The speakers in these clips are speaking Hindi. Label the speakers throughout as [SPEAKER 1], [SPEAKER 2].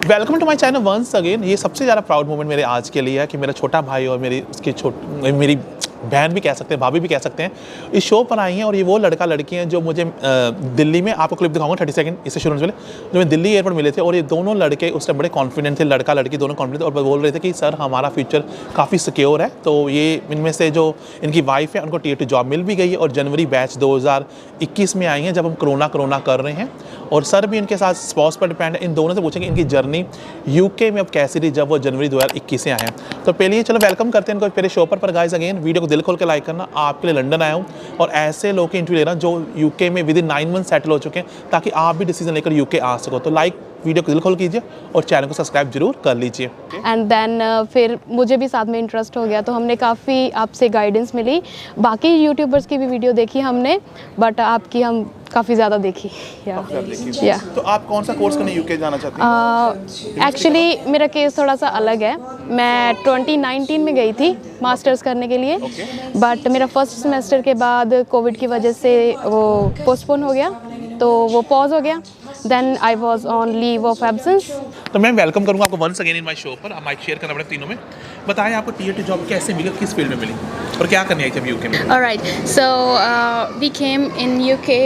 [SPEAKER 1] Welcome to my channel once again. ये सबसे ज़्यादा प्राउड मोमेंट मेरे आज के लिए है कि मेरा छोटा भाई और मेरी बहन भी कह सकते हैं, भाभी भी कह सकते हैं, इस शो पर आई हैं। और ये वो लड़का लड़की हैं जो मुझे दिल्ली में, आपको क्लिप दिखाऊंगा 30 सेकंड इससे शुरू होने से पहले, जो मैं दिल्ली एयरपोर्ट मिले थे। और ये दोनों लड़के उस टाइम बड़े कॉन्फिडेंट थे, लड़का लड़की दोनों कॉन्फिडेंट थे और बोल रहे थे कि सर हमारा फ्यूचर काफ़ी सिक्योर है। तो ये इनमें से जो इनकी वाइफ है उनको Tier 2 जॉब मिल भी गई है और जनवरी बैच 2021 में आई हैं, जब हम कोरोना कर रहे हैं। और सर भी इनके साथ स्पॉस पर डिपेंड है। इन दोनों से पूछेंगे इनकी जर्नी यूके में अब कैसी रही जब वो जनवरी 2021 से आए हैं। तो पहले चलो वेलकम करते हैं इनको मेरे शो पर गाइस। अगेन वीडियो को दिल खोल के लाइक करना। आपके लिए लंदन आया हूँ और ऐसे लोग के इंटरव्यू ले रहा हूँ जो यूके में विद इन 9 मंथ सेटल हो चुके हैं, ताकि आप भी डिसीजन लेकर यूके आ सको। तो लाइक वीडियो को दिल खोल कीजिए और चैनल को सब्सक्राइब जरूर कर लीजिए।
[SPEAKER 2] एंड देन फिर मुझे भी साथ में इंटरेस्ट हो गया, तो हमने काफ़ी आपसे गाइडेंस मिली। बाकी यूट्यूबर्स की भी वीडियो देखी हमने, बट आपकी हम काफ़ी ज़्यादा देखी। या
[SPEAKER 1] तो आप कौन सा कोर्स करने यूके जाना चाहते हैं?
[SPEAKER 2] एक्चुअली मेरा केस थोड़ा सा अलग है। मैं 2019 में गई थी मास्टर्स करने के लिए, बट मेरा फर्स्ट सेमेस्टर के बाद कोविड की वजह से वो पोस्टपोन हो गया, तो वो पॉज हो गया। Then I was on leave of absence.
[SPEAKER 1] तो मैं वेलकम करूंगा आपको once again in my show पर। माइक शेयर करना पड़ेगा तीनों में। बताएं आपको Tier 2 जॉब कैसे मिली, किस फील्ड में मिली और क्या करनी आई जब यूके में?
[SPEAKER 3] Alright, so we came in UK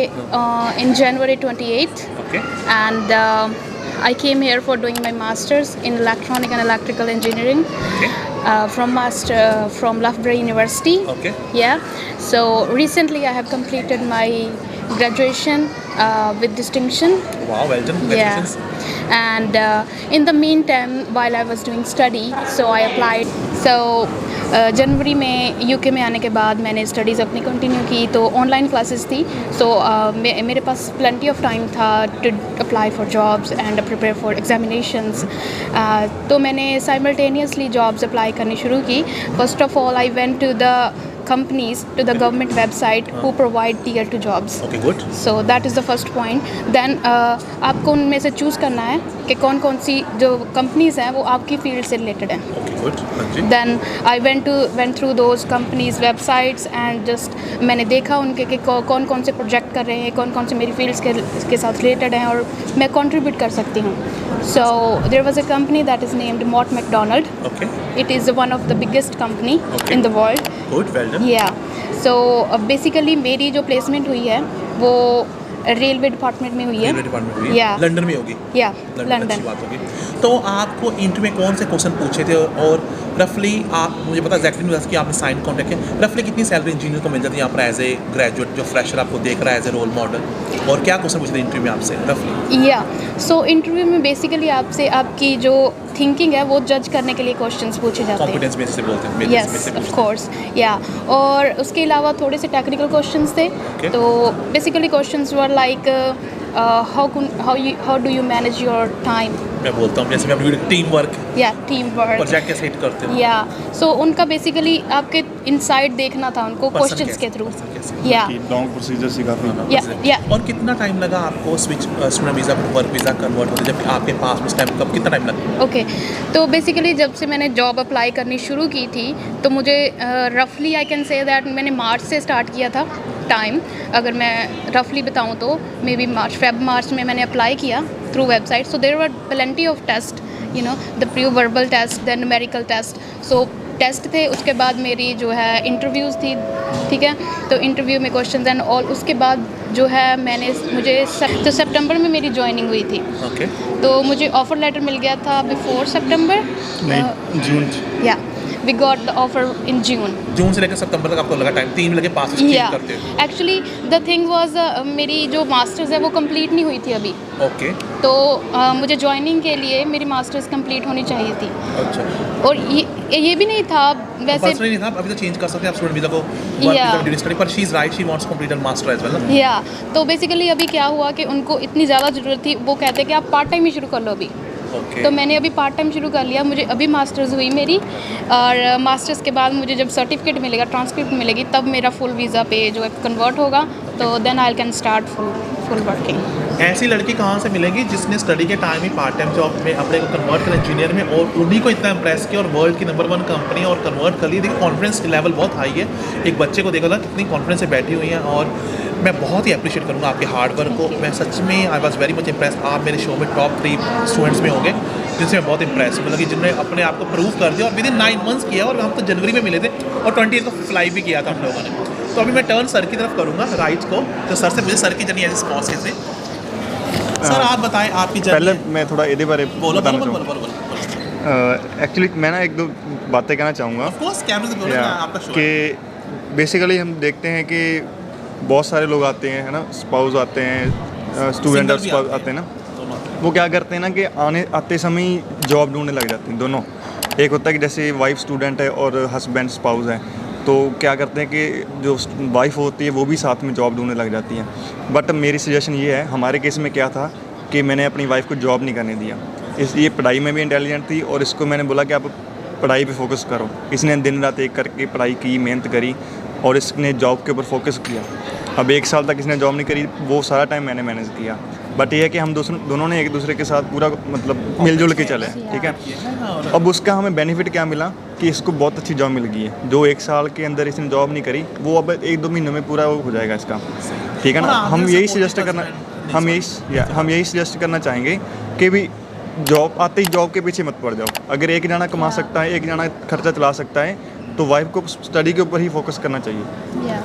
[SPEAKER 3] in January 28th,
[SPEAKER 1] Okay.
[SPEAKER 3] and I came here for doing my masters in electronic and electrical engineering
[SPEAKER 1] Okay.
[SPEAKER 3] from Loughborough University.
[SPEAKER 1] Okay.
[SPEAKER 3] Yeah. So recently I have completed my graduation with distinction.
[SPEAKER 1] Wow, well done. Congratulations.
[SPEAKER 3] Yeah. And in the meantime, while I was doing study, so I applied. So जनवरी में यूके में आने के बाद मैंने स्टडीज़ अपनी कंटिन्यू की, तो ऑनलाइन क्लासेस थी। सो मेरे पास प्लेंटी ऑफ टाइम था to apply for jobs and prepare for examinations. तो मैंने साइमल्टेनियसली जॉब्स अप्लाई करनी शुरू की। First of all I went to the companies, to the government website who provide Tier 2 jobs.
[SPEAKER 1] Okay, good.
[SPEAKER 3] So that is the first point. Then आपको उनमें से चूज़ करना है कि कौन कौन सी जो कंपनीज हैं वो आपकी फील्ड से रिलेटेड हैं।
[SPEAKER 1] Okay, good.
[SPEAKER 3] Then I went through those companies websites and just मैंने देखा उनके कि कौन कौन से प्रोजेक्ट कर रहे हैं, कौन कौन से मेरी फील्ड्स के साथ रिलेटेड हैं और मैं कंट्रीब्यूट कर सकती हूँ। So there was a company that is named Mott MacDonald.
[SPEAKER 1] Okay.
[SPEAKER 3] It is one of the biggest company in the world.
[SPEAKER 1] Good, well done.
[SPEAKER 3] Yeah. So basically मेरी जो प्लेसमेंट हुई है वो रेलवे डिपार्टमेंट में हुई है।
[SPEAKER 1] रेलवे डिपार्टमेंट हुई है?
[SPEAKER 3] Yeah.
[SPEAKER 1] लंदन में होगी?
[SPEAKER 3] या
[SPEAKER 1] लंदन। अच्छी बात होगी। तो आपको इंटरव्यू में कौन से क्वेश्चन पूछे थे और रफली आप मुझे पता एग्जैक्टली नहीं कि आपने साइन कॉन्ट्रैक्ट किया, रफली कितनी सैलरी इंजीनियर को मिल जाती है यहाँ पर एज ए ग्रेजुएट जो फ्रेशर आपको देख रहा है एज ए रोल मॉडल, और क्या क्वेश्चन पूछे थे इंटरव्यू में आपसे रफली?
[SPEAKER 3] या सो इंटरव्यू में बेसिकली आपसे आपकी जो थिंकिंग है वो जज करने के लिए क्वेश्चंस पूछे जाते हैं।
[SPEAKER 1] कॉन्फिडेंस बेसिस से बोलते हैं।
[SPEAKER 3] Yes of course. या और उसके अलावा थोड़े से टेक्निकल क्वेश्चंस थे। तो basically questions were like how do you manage your time?
[SPEAKER 1] मैं बोलता हूँ जैसे मैं अपनी टीम वर्क प्रोजेक्ट कैसे हिट करते हो।
[SPEAKER 3] या सो उनका बेसिकली आपके इनसाइड देखना था उनको क्वेश्चंस के थ्रू। या
[SPEAKER 4] लॉन्ग प्रोसीजर सिखाते
[SPEAKER 3] या
[SPEAKER 1] और कितना टाइम लगा आपको स्विच स्टूडेंट वीज़ा पर वर्क वीज़ा कन्वर्ट होते जब आपके पास उस टाइम कब कितना टाइम लगा?
[SPEAKER 3] ओके, तो बेसिकली जब से मैंने जॉब अप्लाई करनी शुरू की थी तो मुझे रफली आई कैन से दैट मैंने मार्च से स्टार्ट किया था टाइम। अगर मैं रफली बताऊँ तो मे बी मार्च में मैंने अप्लाई किया through website. So there were plenty of test, you know, the pre verbal test, then numerical test. So test थे, उसके बाद मेरी जो है इंटरव्यूज़ थी, ठीक है। तो इंटरव्यू में क्वेश्चंस एंड ऑल, उसके बाद जो है मुझे तो सितंबर में मेरी ज्वाइनिंग हुई थी।
[SPEAKER 1] ओके।
[SPEAKER 3] तो मुझे ऑफ़र लेटर मिल गया था बिफोर सितंबर।
[SPEAKER 4] नहीं, जून।
[SPEAKER 3] Yeah we got the offer in
[SPEAKER 1] June से लेकर सितंबर तक आपको लगा टाइम, 3 लगे पास करते हो।
[SPEAKER 3] एक्चुअली द थिंग वाज मेरी जो मास्टर्स है वो कंप्लीट नहीं हुई थी अभी।
[SPEAKER 1] ओके।
[SPEAKER 3] तो मुझे ज्वाइनिंग के लिए मेरी मास्टर्स कंप्लीट होनी चाहिए थी।
[SPEAKER 1] अच्छा।
[SPEAKER 3] और ये भी नहीं था वैसे,
[SPEAKER 1] नहीं था, अभी तो चेंज कर सकते हैं आप स्टूडेंट वीज़ा को वर्क वीज़ा ड्यूरिंग स्टडी, पर she is right, she wants complete her master as well ना।
[SPEAKER 3] या तो बेसिकली अभी क्या हुआ कि उनको इतनी ज़्यादा ज़रूरत थी, वो कहते कि आप पार्ट टाइम ही शुरू कर लो अभी।
[SPEAKER 1] Okay.
[SPEAKER 3] तो मैंने अभी पार्ट टाइम शुरू कर लिया। मुझे अभी मास्टर्स हुई मेरी, और मास्टर्स के बाद मुझे जब सर्टिफिकेट मिलेगा, ट्रांसक्रिप्ट मिलेगी, तब मेरा फुल वीज़ा पे जो है कन्वर्ट होगा। तो then I can start full successful working.
[SPEAKER 1] ऐसी लड़की कहाँ से मिलेगी जिसने स्टडी के टाइम ही पार्ट टाइम जॉब में अपने को कन्वर्ट कर इंजीनियर में, और उन्हीं को इतना इंप्रेस किया और वर्ल्ड की नंबर 1 कंपनी और कन्वर्ट कर ली। देखिए कॉन्फिडेंस लेवल बहुत हाई है। एक बच्चे को देखा था कितनी कॉन्फिडेंस से बैठी हुई हैं, और मैं बहुत ही अप्रिशिएट करूँगा आपके हार्ड वर्क को। मैं सच में I was very much impress. आप मेरे शो में टॉप 3 स्टूडेंट्स में होंगे जिनसे मैं बहुत इम्प्रेस, मतलब कि जिन्होंने अपने आप को प्रूव कर दिया और विद इन 9 मंथ्स किया। और हम तो जनवरी में मिले थे और 28 को फ्लाई भी किया था हम लोगों ने। तो अभी मैं टर्न सर की तरफ करूँगा राइट को, तो सर से मुझे सर की जर्नी एज स्पॉस कैसे। सर आप बताएं आपकी जर्नी।
[SPEAKER 4] पहले मैं थोड़ा ਇਹਦੇ ਬਾਰੇ
[SPEAKER 1] बोलो
[SPEAKER 4] बताना
[SPEAKER 1] बोलो
[SPEAKER 4] चाहूँगा।
[SPEAKER 1] बोलो बोलो।
[SPEAKER 4] एक्चुअली मैं ना एक दो बातें कहना चाहूँगा
[SPEAKER 1] ऑफ कोर्स कैमरे से बोलो, आपका शो है।
[SPEAKER 4] कि बेसिकली हम देखते हैं कि बहुत सारे लोग आते हैं, है ना, स्पाउस आते हैं, स्टूडेंट और
[SPEAKER 1] भी
[SPEAKER 4] स्पाउस
[SPEAKER 1] आते
[SPEAKER 4] आते हैं ना,
[SPEAKER 1] दोनों।
[SPEAKER 4] वो क्या करते हैं ना कि आते समय ही जॉब ढूंढने लग जाते हैं दोनों। एक होता है कि जैसे वाइफ स्टूडेंट है और हस्बैंड स्पाउस है, तो क्या करते हैं कि जो वाइफ होती है वो भी साथ में जॉब ढूंढने लग जाती है। बट मेरी सजेशन ये है, हमारे केस में क्या था कि मैंने अपनी वाइफ को जॉब नहीं करने दिया, इसलिए पढ़ाई में भी इंटेलिजेंट थी और इसको मैंने बोला कि आप पढ़ाई पे फोकस करो। इसने दिन रात एक करके पढ़ाई की, मेहनत करी और इसने जॉब के ऊपर फोकस किया। अब 1 साल तक इसने जॉब नहीं करी, वो सारा टाइम मैंने मैनेज किया। बट ये है कि हम दोनों ने एक दूसरे के साथ पूरा मतलब मिलजुल के चले, ठीक है। अब उसका हमें बेनिफिट क्या मिला कि इसको बहुत अच्छी जॉब मिल गई है। जो 1 साल के अंदर इसने जॉब नहीं करी, वो अब 1-2 महीनों में पूरा हो जाएगा इसका, ठीक है ना। हम यही सजेस्ट करना चाहेंगे कि भी जॉब आते ही जॉब के पीछे मत पड़ जाओ। अगर एक जना कमा सकता है, एक जना खर्चा चला सकता है, तो वाइफ को स्टडी के ऊपर ही फोकस करना चाहिए।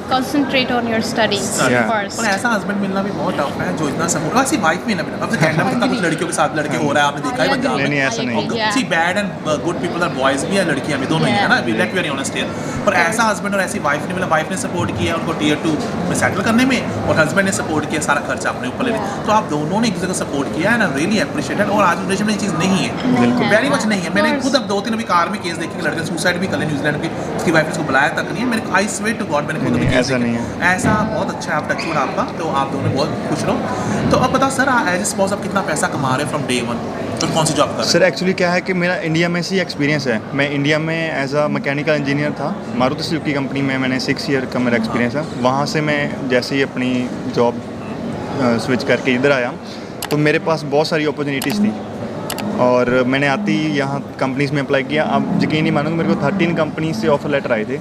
[SPEAKER 3] Concentrate on your studies first.
[SPEAKER 1] और ऐसा हस्बैंड मिलना भी बहुत टफ है जो इतना सपोर्ट, ऐसी वाइफ भी ना मिले। अब तो कनाडा में कितना कुछ लड़कियों के साथ लड़के हो रहा है, आपने देखा है पंजाब में।
[SPEAKER 4] नहीं ऐसा नहीं।
[SPEAKER 1] See bad and good people are boys भी है, लड़कियां भी, दोनों ही है ना, let be very honest here. पर ऐसा हस्बैंड और ऐसी वाइफ नहीं मिला। वाइफ ने सपोर्ट किया उनको टियर 2 में सेटल करने में, और हस्बैंड ने सपोर्ट किया सारा खर्चा अपने ऊपर लेने। तो आप दोनों ने एक दूसरे को सपोर्ट किया है ना, रियली अप्रिशिएटेड। और आज जनरेशन में ये चीज़ नहीं है, वेरी मच नहीं है। मैंने खुद अब 2-3 अभी कार में केस देखे, लड़के सुसाइड भी कर ले न्यूजीलैंड के, उसकी वाइफ ने उसको बुलाया तक नहीं है। मेरे आई स्वेयर टू गॉड, मैंने खुद भी केस
[SPEAKER 4] ऐसा नहीं
[SPEAKER 1] देखे। ऐसा बहुत अच्छा है, आप टचवुड आपका, तो आप दोनों बहुत खुश रहो। तो अब बताओ सर, एज ए स्पाउस आप कितना पैसा कमा रहे हो फ्रॉम डे 1, तो कौन सी जॉब कर रहे
[SPEAKER 4] सर एक्चुअली क्या है कि मेरा इंडिया में से एक्सपीरियंस है। मैं इंडिया में एज अ मैकेनिकल इंजीनियर था, मारुति सुजुकी कंपनी में मैंने 6 ईयर का मेरा एक्सपीरियंस है। वहाँ से मैं जैसे ही अपनी जॉब स्विच करके इधर आया, तो मेरे पास बहुत सारी अपॉर्चुनिटीज़ थी और मैंने आती यहाँ कंपनीज़ में अप्लाई किया। आप यकीन नहीं मानोगे, मेरे को 13 कंपनीज से ऑफर लेटर आए थे,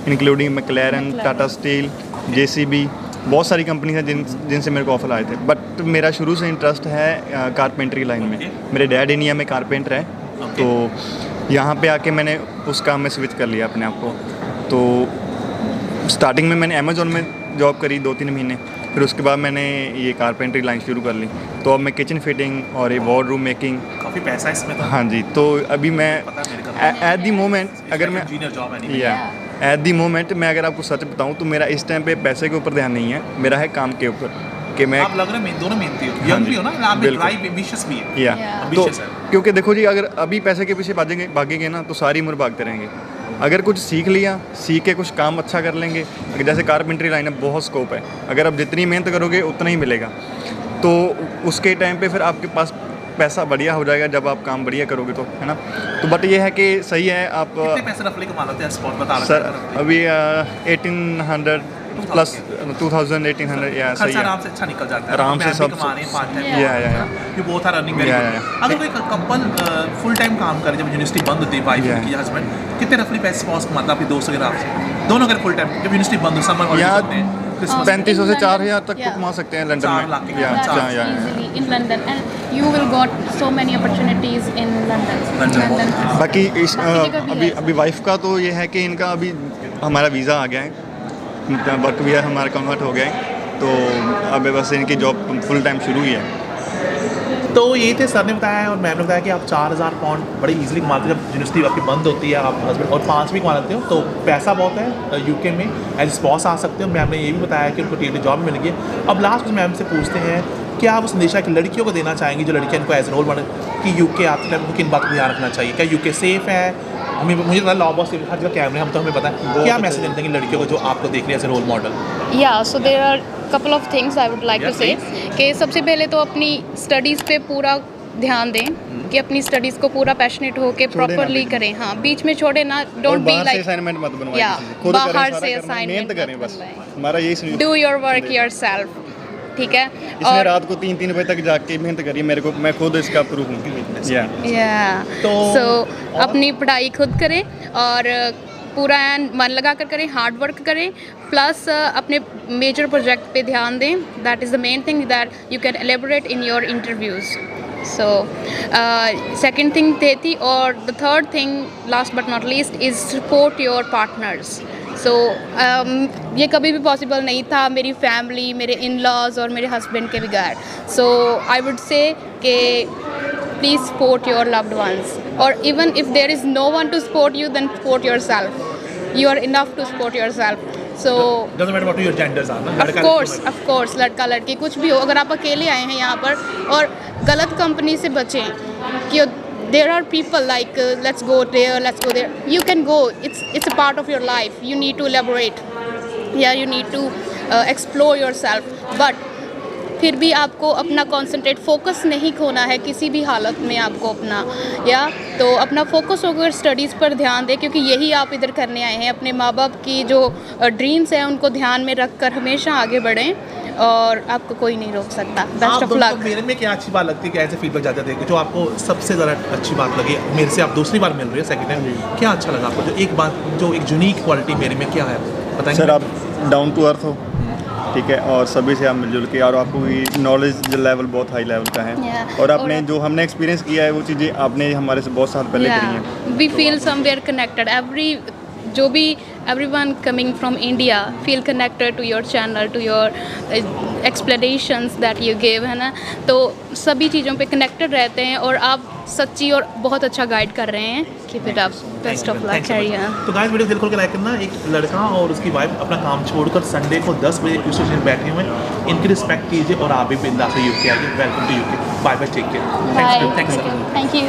[SPEAKER 4] इंक्लूडिंग मैक्लेरन, टाटा स्टील, JCB, बहुत सारी कंपनीज हैं जिनसे मेरे को ऑफर आए थे। बट मेरा शुरू से इंटरेस्ट है कारपेंटरी लाइन में। मेरे डैड इंडिया में कारपेंटर है, तो यहाँ पे आके मैंने उस काम में स्विच कर लिया अपने आप को। तो स्टार्टिंग में मैंने अमेज़ॉन में जॉब करी 2-3 महीने, फिर उसके बाद मैंने ये कारपेंट्री लाइन शुरू कर ली। तो अब मैं किचन फिटिंग और ये वार्डरूम मेकिंग,
[SPEAKER 1] काफ़ी पैसा है इसमें तो।
[SPEAKER 4] हाँ जी। तो अभी मैं एट दी मोमेंट अगर मैं एट दी मोमेंट मैं अगर आपको सच बताऊं तो मेरा इस टाइम पे पैसे के ऊपर ध्यान नहीं है, मेरा है काम के ऊपर कि मैं
[SPEAKER 1] आप लग रहे हैं दोनों मेहनती हो, यंग भी हो ना, आप भी ड्राइव एम्बिशियस भी है।
[SPEAKER 4] या तो
[SPEAKER 1] ambitious है।
[SPEAKER 4] क्योंकि देखो जी, अगर अभी पैसे के पीछे भागेंगे ना तो सारी उम्र भागते रहेंगे। अगर कुछ सीख लिया, सीख के कुछ काम अच्छा कर लेंगे, अगर जैसे कारपेंट्री लाइन है, बहुत स्कोप है। अगर आप जितनी मेहनत करोगे उतना ही मिलेगा। तो उसके टाइम पे फिर आपके पास पैसा बढ़िया हो जाएगा जब आप काम बढ़िया करोगे, तो है ना। तो बट ये है कि सही है। आप
[SPEAKER 1] कितने पैसे रफली कमा लेते हैं स्पॉट बता रहे
[SPEAKER 4] सर अभी 1800 प्लस 2000 1800 या सही
[SPEAKER 1] खर्चा
[SPEAKER 4] है,
[SPEAKER 1] आराम से अच्छा निकल जाता है।
[SPEAKER 4] आराम से सब
[SPEAKER 1] कमा रहे हैं पार्ट टाइम,
[SPEAKER 4] या
[SPEAKER 1] you both are earning very good. अगर कोई कपल फुल टाइम काम करे, जब यूनिवर्सिटी बंद होती है, वाइफ की हस्बैंड, कितने रफली पैसे स्पॉस कमाता है आपके दोस्तों के साथ दोनों अगर फुल टाइम, जब यूनिवर्सिटी बंद हो, समर
[SPEAKER 4] या
[SPEAKER 1] हॉलिडेज होते हैं,
[SPEAKER 4] 3500 से 4000 तक तो कमा सकते हैं लंदन
[SPEAKER 1] 4 लाख
[SPEAKER 4] में।
[SPEAKER 1] के
[SPEAKER 4] या
[SPEAKER 3] easily in London, and you will got so many opportunities in London.
[SPEAKER 4] बाकी इस
[SPEAKER 3] बाकी जगह भी है
[SPEAKER 4] अभी वाइफ का तो ये है कि इनका अभी हमारा वीज़ा आ गया है, वर्क वीज़ा हमारा कन्वर्ट हो गया है, तो अब बस इनकी जॉब फुल टाइम शुरू ही है।
[SPEAKER 1] तो ये थे सर ने बताया और मैम ने बताया कि आप 4000 पाउंड बड़ी इजीली कमाते हो। जब यूनिवर्सिटी आपकी बंद होती है, आप हस्बैंड और 5 भी कमा लेते हो, तो पैसा बहुत है। यूके में एज स्पॉस आ सकते हो। मैम ने ये भी बताया कि उनको टीटी जॉब मिल गई। अब लास्ट में मैम से पूछते हैं कि आप उस संदेशा की लड़कियों को देना चाहेंगी, जो लड़कियां इनको एज रोल मॉडल, कि यूके आते टाइम उनको किन बातों का ध्यान रखना चाहिए। क्या यूके सेफ़ है? मुझे पता लॉ बहुत सेफ, हर जगह कैमरे, हम तो हमें पता है। क्या मैसेज देते हैं लड़कियों को जो आपको देख रही है as role model?
[SPEAKER 3] Yeah, so there are couple of things I would like to say कि सबसे पहले तो अपनी स्टडीज़ पे पूरा ध्यान दें कि अपनी स्टडीज़ को पूरा पैशनेट होके प्रॉपरली करें। हाँ, बीच में छोड़े ना, डोंट बी लाइक
[SPEAKER 4] असाइनमेंट मत बनवाइए
[SPEAKER 3] या
[SPEAKER 4] किसी से, खुद करें,
[SPEAKER 3] बाहर
[SPEAKER 4] सारा
[SPEAKER 3] से
[SPEAKER 4] करना,
[SPEAKER 3] असाइनमेंट
[SPEAKER 4] मेहनत करें बस। हमारा यही suggestion.
[SPEAKER 3] Do your work yourself. ठीक है।
[SPEAKER 4] इसने रात को 3-3 बजे तक जाग के मेहनत करी, मेरे को, मैं खुद इसका प्रूफ हूँ।
[SPEAKER 3] या
[SPEAKER 1] तो
[SPEAKER 3] अपनी पढ़ाई खुद करें और पूरा मन लगा कर करें, हार्ड वर्क करें, प्लस अपने मेजर प्रोजेक्ट पे ध्यान दें। That is the main thing that you can elaborate in your interviews. So second thing थे थी, और the third thing last but not least is support your partners. So ये कभी भी पॉसिबल नहीं था मेरी फैमिली, मेरे इन लॉज और मेरे हस्बैंड के बगैर। सो आई वुड से कि please support your loved ones, और even if there is no one to support you, then support yourself. You are enough to support yourself. So
[SPEAKER 1] doesn't matter what your genders are, ना?
[SPEAKER 3] ऑफ कोर्स लड़का लड़की कुछ भी हो, अगर आप अकेले आए हैं यहाँ पर, और गलत कंपनी से बचें कि there are people like let's go there, let's go there. You can go. It's a part of your life. You need to elaborate. Yeah, you need to explore yourself. But फिर भी आपको अपना कॉन्सेंट्रेट, फोकस नहीं खोना है किसी भी हालत में आपको अपना, या तो अपना फोकस होकर स्टडीज़ पर ध्यान दें, क्योंकि यही आप इधर करने आए हैं। अपने माँ बाप की जो ड्रीम्स हैं उनको ध्यान में रख कर हमेशा आगे बढ़ें, और आपको कोई नहीं रोक सकता। Best of luck.
[SPEAKER 1] मेरे में क्या अच्छी बात लगती है कि ऐसे फीडबैक जाते थे कि जो आपको सबसे ज़्यादा अच्छी बात लगी मेरे से, आप दूसरी बार मिल रहे हो, सेकंड टाइम, क्या अच्छा लगा आपको? जो एक बात, जो एक यूनिक क्वालिटी मेरे में क्या है बताएंगे?
[SPEAKER 4] सर, आप डाउन टू अर्थ हो, ठीक है, और सभी से आप मिलजुल के, और आपको नॉलेज लेवल बहुत हाई लेवल का है। और आपने जो हमने एक्सपीरियंस किया है वो चीज़ें आपने हमारे से बहुत साल पहले करी हैं।
[SPEAKER 3] वी फील समवेयर कनेक्टेड, जो भी everyone coming from India feel connected to your channel, to your explanations that you give, है ना? तो सभी चीज़ों पे कनेक्टेड रहते हैं, और आप सच्ची और बहुत अच्छा गाइड कर रहे हैं। Keep it up, best of luck.
[SPEAKER 1] तो गाइस, वीडियो दिल खोल के लाइक करना। एक लड़का और उसकी वाइफ अपना काम छोड़कर संडे को 10 बजे स्टेशन बैठे हुए हैं, इनकी रिस्पेक्ट कीजिए, और आप भी बिंदास यूके आइए। Welcome to UK. Bye bye, take care. Thanks.
[SPEAKER 3] Thank you.